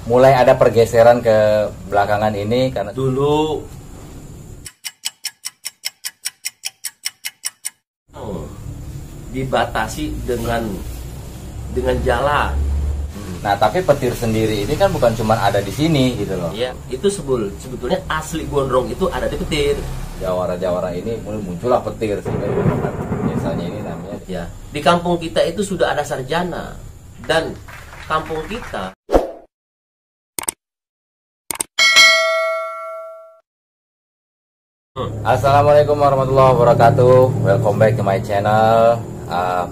mulai ada pergeseran ke belakangan ini karena dulu dibatasi dengan jalan. Nah, tapi petir sendiri ini kan bukan cuma ada di sini gitu loh. Ya, itu sebetulnya asli gondrong itu ada di petir. Jawara-jawara ini muncullah petir sehingga biasanya ini namanya ya. Di kampung kita itu sudah ada sarjana dan kampung kita Assalamualaikum warahmatullahi wabarakatuh. Welcome back to my channel,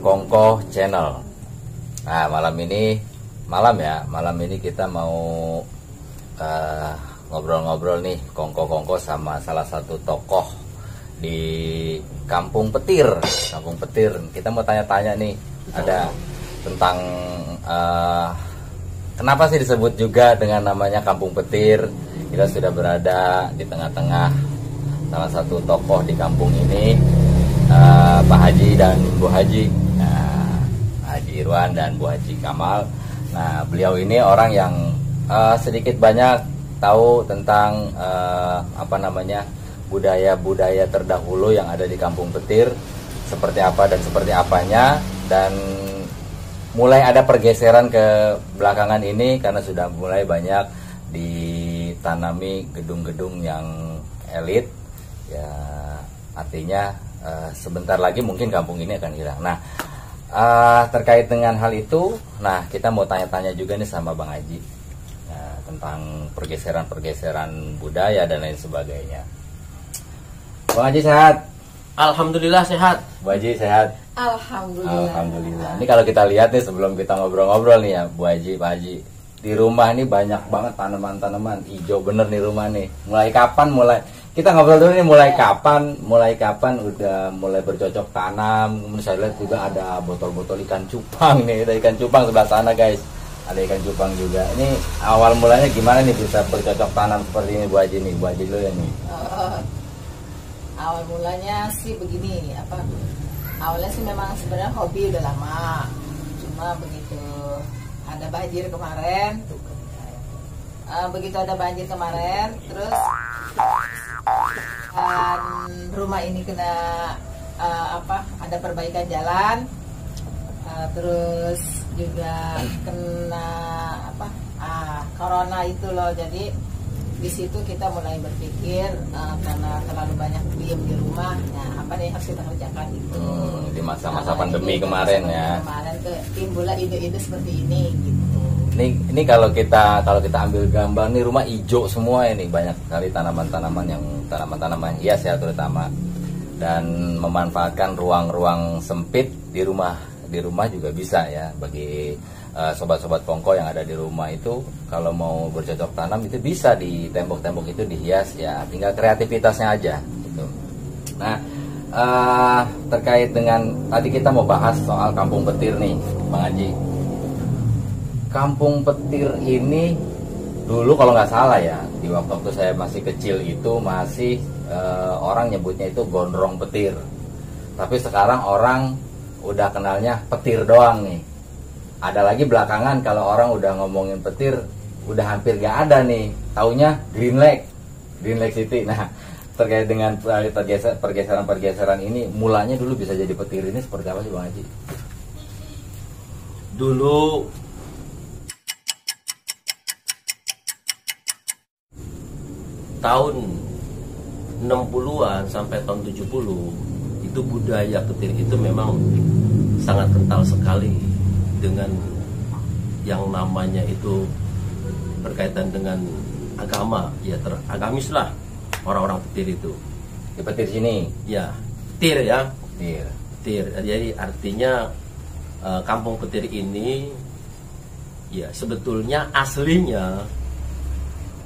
Kongko Channel. Nah, malam ini kita mau ngobrol-ngobrol nih, Kongko sama salah satu tokoh di Kampung Petir. Kampung Petir. Kita mau tanya-tanya nih, ada tentang kenapa sih disebut juga dengan namanya Kampung Petir? Kita sudah berada di tengah-tengah salah satu tokoh di kampung ini, Pak Haji dan Bu Haji, Haji Irwan dan Bu Haji Kamal. Nah, beliau ini orang yang sedikit banyak tahu tentang budaya-budaya terdahulu yang ada di Kampung Petir, seperti apa dan seperti apanya, dan mulai ada pergeseran ke belakangan ini karena sudah mulai banyak ditanami gedung-gedung yang elit. Ya, artinya sebentar lagi mungkin kampung ini akan hilang. Nah, terkait dengan hal itu, nah kita mau tanya-tanya juga nih sama Bang Haji, tentang pergeseran-pergeseran budaya dan lain sebagainya. Bang Haji sehat? Alhamdulillah sehat. Bu Haji sehat? Alhamdulillah. Ini kalau kita lihat nih sebelum kita ngobrol-ngobrol nih ya, Bu Haji, Pak Haji, di rumah ini banyak banget tanaman-tanaman hijau bener nih rumah nih. Kita ngobrol dulu nih, mulai kapan udah mulai bercocok tanam. Kemudian saya lihat juga ada botol-botol ikan cupang nih, ada ikan cupang sebelah sana guys, ada ikan cupang juga. Ini awal mulanya gimana nih bisa bercocok tanam seperti ini Bu Haji nih? Bu Haji dulu ya nih. Awal mulanya sih begini, awalnya sih memang sebenarnya hobi udah lama, cuma begitu ada banjir kemarin, terus rumah ini kena ada perbaikan jalan, terus juga kena corona itu loh. Jadi di situ kita mulai berpikir, karena terlalu banyak diem di rumah, nah apa nih yang harus kita kerjakan gitu. Di masa-masa pandemi kemarin ya. Kemarin tuh timbullah ide-ide seperti ini gitu. Ini kalau kita ambil gambar nih, rumah hijau semua ini, banyak sekali tanaman-tanaman hias ya terutama, dan memanfaatkan ruang-ruang sempit di rumah juga bisa ya. Bagi sobat-sobat Kongko yang ada di rumah itu, kalau mau bercocok tanam itu bisa di tembok-tembok itu dihias ya, tinggal kreativitasnya aja gitu. Nah, terkait dengan tadi kita mau bahas soal Kampung Petir nih, Bang Haji. Kampung Petir ini dulu kalau nggak salah ya, di waktu saya masih kecil itu masih orang nyebutnya itu gondrong petir. Tapi sekarang orang udah kenalnya petir doang nih. Ada lagi belakangan kalau orang udah ngomongin petir udah hampir nggak ada nih, taunya Green Lake City. Nah, terkait dengan pergeseran ini, mulanya dulu bisa jadi petir ini seperti apa sih Bang Haji? Dulu tahun 60-an sampai tahun 70 itu budaya petir itu memang sangat kental sekali dengan yang namanya itu berkaitan dengan agama, ya teragamis lah orang-orang petir itu. Di petir sini? Ya, petir ya. Petir. Jadi artinya kampung petir ini ya sebetulnya aslinya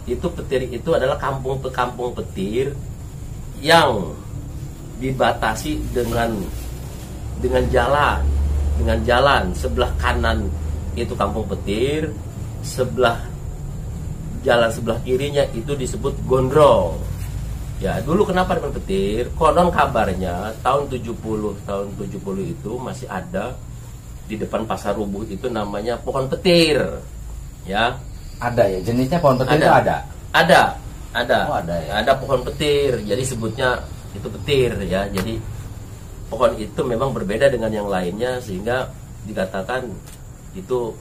itu petir itu adalah kampung petir yang dibatasi dengan jalan sebelah kanan itu kampung petir, jalan sebelah kirinya itu disebut gondrong. Ya, dulu kenapa dengan petir? Konon kabarnya tahun 70 itu masih ada di depan Pasar Rubuh itu namanya pohon petir. Ya. Ada ya, jenisnya pohon petir itu ada. Ada. Oh, ada ya. Ada pohon petir, jadi sebutnya itu petir ya. Jadi pohon itu memang berbeda dengan yang lainnya sehingga dikatakan itu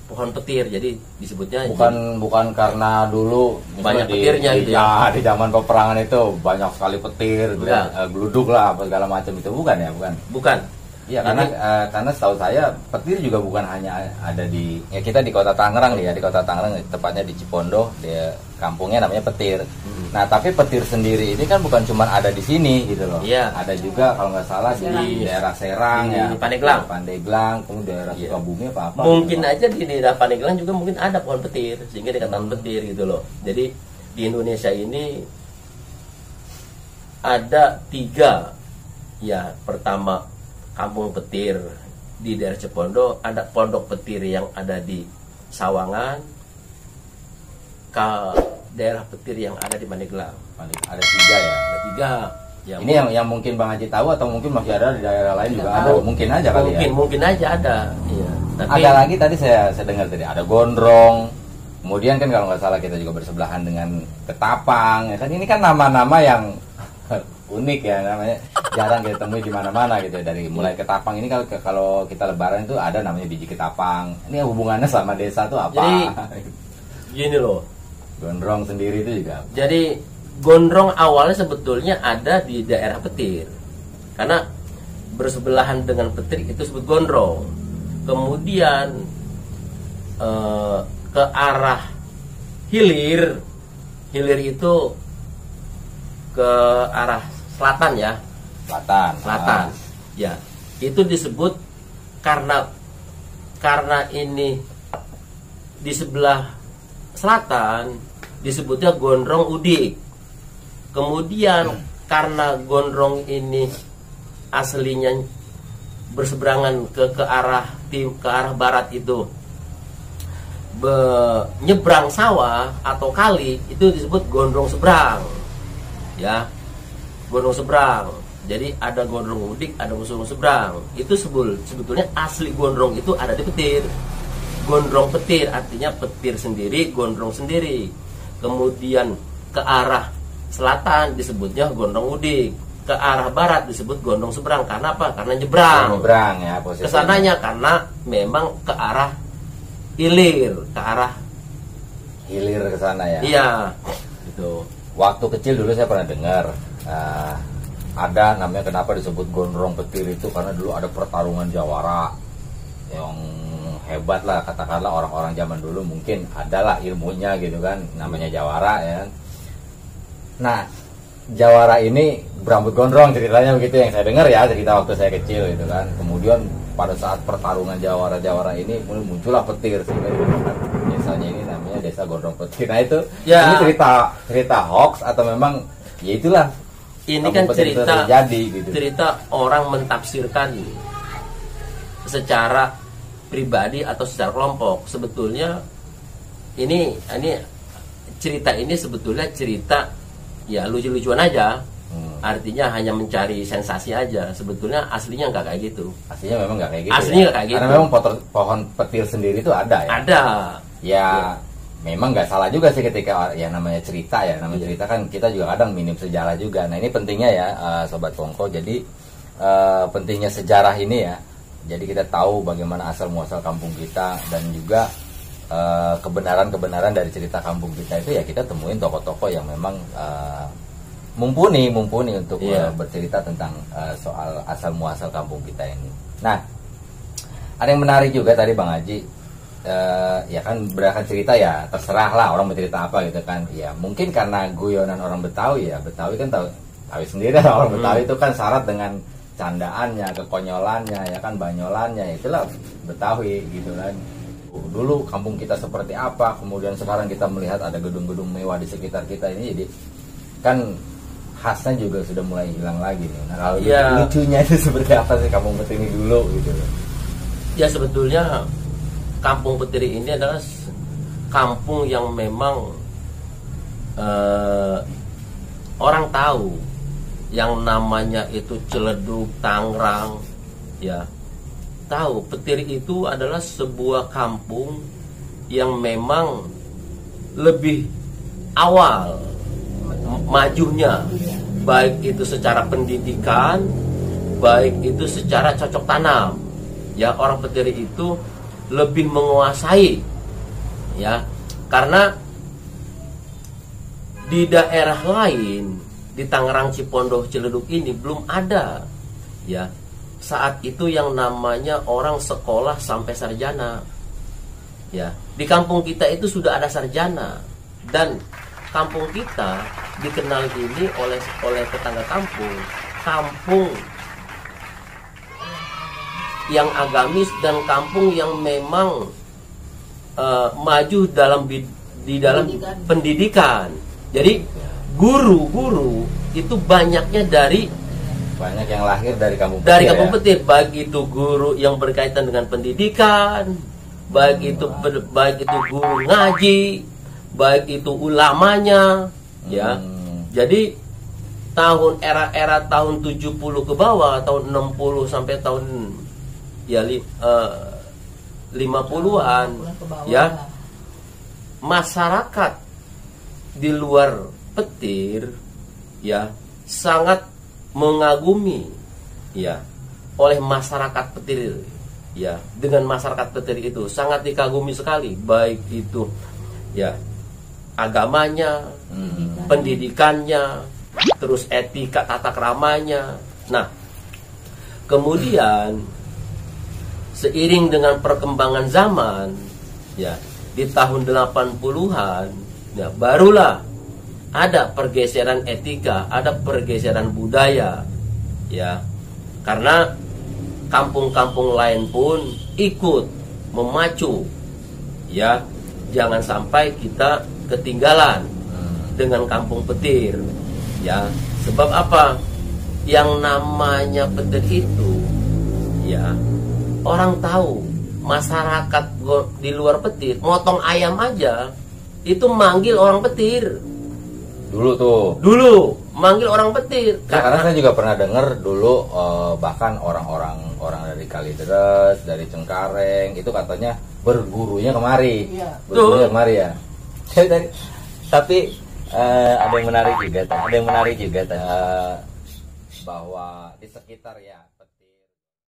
pohon petir. Jadi disebutnya bukan karena dulu banyak petirnya gitu ya. Di zaman peperangan itu banyak sekali petir, geluduk lah apa segala macam itu, bukan ya, bukan. Iya, karena setahu saya petir juga bukan hanya ada di ya, kita di kota Tangerang nih ya, di kota Tangerang tepatnya di Cipondo, dia kampungnya namanya Petir. Nah, tapi petir sendiri ini kan bukan cuma ada di sini gitu loh. Iya. Ada juga kalau nggak salah di daerah Serang di ya, Pandeglang, kemudian daerah Sukabumi apa. Mungkin gitu aja di daerah Pandeglang juga mungkin ada pohon petir sehingga dikatakan petir gitu loh. Jadi di Indonesia ini ada 3 ya. Pertama, kampung petir di daerah Cipondo, ada pondok petir yang ada di Sawangan, ke daerah petir yang ada di Pandeglang. Ada 3 ya. Ada 3. Ya, ini yang mungkin Bang Haji tahu atau mungkin masih ada di daerah lain juga ada. Mungkin aja kali ya. Mungkin aja ada. Iya. Tapi ada lagi tadi saya dengar tadi ada gondrong. Kemudian kan kalau nggak salah kita juga bersebelahan dengan ketapang. Ya kan ini kan nama-nama yang unik ya, namanya jarang kita temui di mana-mana gitu. Dari mulai ketapang ini kalau kita lebaran itu ada namanya biji ketapang. Ini hubungannya sama desa tuh apa? Jadi gini loh. Gondrong sendiri itu juga. Jadi gondrong awalnya sebetulnya ada di daerah petir. Karena bersebelahan dengan petir itu disebut gondrong. Kemudian ke arah hilir itu ke arah selatan ya. Selatan. Ya. Itu disebut karena ini di sebelah selatan disebutnya gondrong udik. Kemudian karena gondrong ini aslinya berseberangan ke arah barat itu nyebrang sawah atau kali, itu disebut gondrong seberang. Ya. Gondrong seberang. Jadi ada gondrong udik, ada gondrong seberang. Itu sebetulnya asli gondrong itu ada di petir. Gondrong petir artinya petir sendiri, gondrong sendiri. Kemudian ke arah selatan disebutnya gondrong udik, ke arah barat disebut gondrong seberang. Karena apa? Karena nyebrang. Nyebrang ya posisinya. Kesananya karena memang ke arah hilir, ke arah hilir ke sana ya. Iya. Gitu. Waktu kecil dulu saya pernah dengar ada namanya kenapa disebut gondrong petir itu karena dulu ada pertarungan jawara yang hebat lah, katakanlah orang-orang zaman dulu mungkin adalah ilmunya gitu kan, namanya jawara ya. Nah, jawara ini berambut gondrong ceritanya begitu yang saya dengar ya, cerita waktu saya kecil gitu kan. Kemudian pada saat pertarungan jawara-jawara ini muncullah petir sehingga desanya ini namanya desa gondrong petir. Nah itu ya. Ini cerita hoax atau memang ya itulah. Ini kan cerita terjadi, gitu. Cerita orang mentafsirkan secara pribadi atau secara kelompok. Sebetulnya ini cerita ini sebetulnya cerita ya lucu-lucuan aja. Artinya hanya mencari sensasi aja. Sebetulnya aslinya nggak kayak gitu. Aslinya memang nggak kayak gitu. Aslinya nggak kayak gitu. Karena memang pohon petir sendiri itu ada ya. Ada. Ya. Memang nggak salah juga sih ketika ya namanya cerita ya, namanya cerita kan kita juga kadang minim sejarah juga. Nah ini pentingnya ya Sobat Kongko, jadi pentingnya sejarah ini ya. Jadi kita tahu bagaimana asal muasal kampung kita dan juga kebenaran-kebenaran dari cerita kampung kita itu ya kita temuin tokoh-tokoh yang memang mumpuni untuk bercerita tentang soal asal muasal kampung kita ini. Nah ada yang menarik juga tadi Bang Haji. Ya kan berdasarkan cerita ya terserah lah orang mau cerita apa gitu kan ya, mungkin karena guyonan orang Betawi ya, Betawi kan tahu sendiri orang Betawi itu kan syarat dengan candaannya, kekonyolannya ya kan, banyolannya, itulah Betawi gitu kan. Dulu kampung kita seperti apa, kemudian sekarang kita melihat ada gedung-gedung mewah di sekitar kita ini, jadi kan khasnya juga sudah mulai hilang lagi nih. Nah kalau lucunya itu seperti apa sih kampung Petir ini dulu gitu ya. Sebetulnya Kampung Petir ini adalah kampung yang memang orang tahu yang namanya itu Ciledug, Tangerang ya, tahu Petir itu adalah sebuah kampung yang memang lebih awal majunya, baik itu secara pendidikan, baik itu secara cocok tanam. Ya, orang Petiri itu lebih menguasai, ya, karena di daerah lain, di Tangerang, Cipondoh, Ciledug ini belum ada, ya, saat itu yang namanya orang sekolah sampai sarjana. Ya, di kampung kita itu sudah ada sarjana, dan kampung kita dikenal ini oleh tetangga kampung yang agamis dan kampung yang memang maju di dalam pendidikan. Jadi guru-guru itu banyak yang lahir dari kampung Petir, dari kampung Petir, baik itu guru yang berkaitan dengan pendidikan, baik itu guru ngaji, baik itu ulamanya, ya. Jadi era tahun 70 ke bawah, tahun 60 sampai tahun 50-an, ya, masyarakat di luar Petir, ya, sangat mengagumi, ya, oleh masyarakat Petir, ya, dengan masyarakat Petir itu sangat dikagumi sekali, baik itu, ya, agamanya, pendidikannya, terus etika tata keramanya. Nah, kemudian seiring dengan perkembangan zaman, ya, di tahun 80-an, ya, barulah ada pergeseran etika, ada pergeseran budaya, ya, karena kampung-kampung lain pun ikut memacu, ya, jangan sampai kita ketinggalan dengan kampung Petir, ya. Sebab apa? Yang namanya Petir itu, ya, orang tahu, masyarakat di luar Petir motong ayam aja itu manggil orang Petir. Dulu manggil orang Petir. Ya, karena saya juga pernah dengar dulu, bahkan orang dari Kalideres, dari Cengkareng itu katanya bergurunya kemari, ya. Tapi ada yang menarik juga, bahwa di sekitar, ya.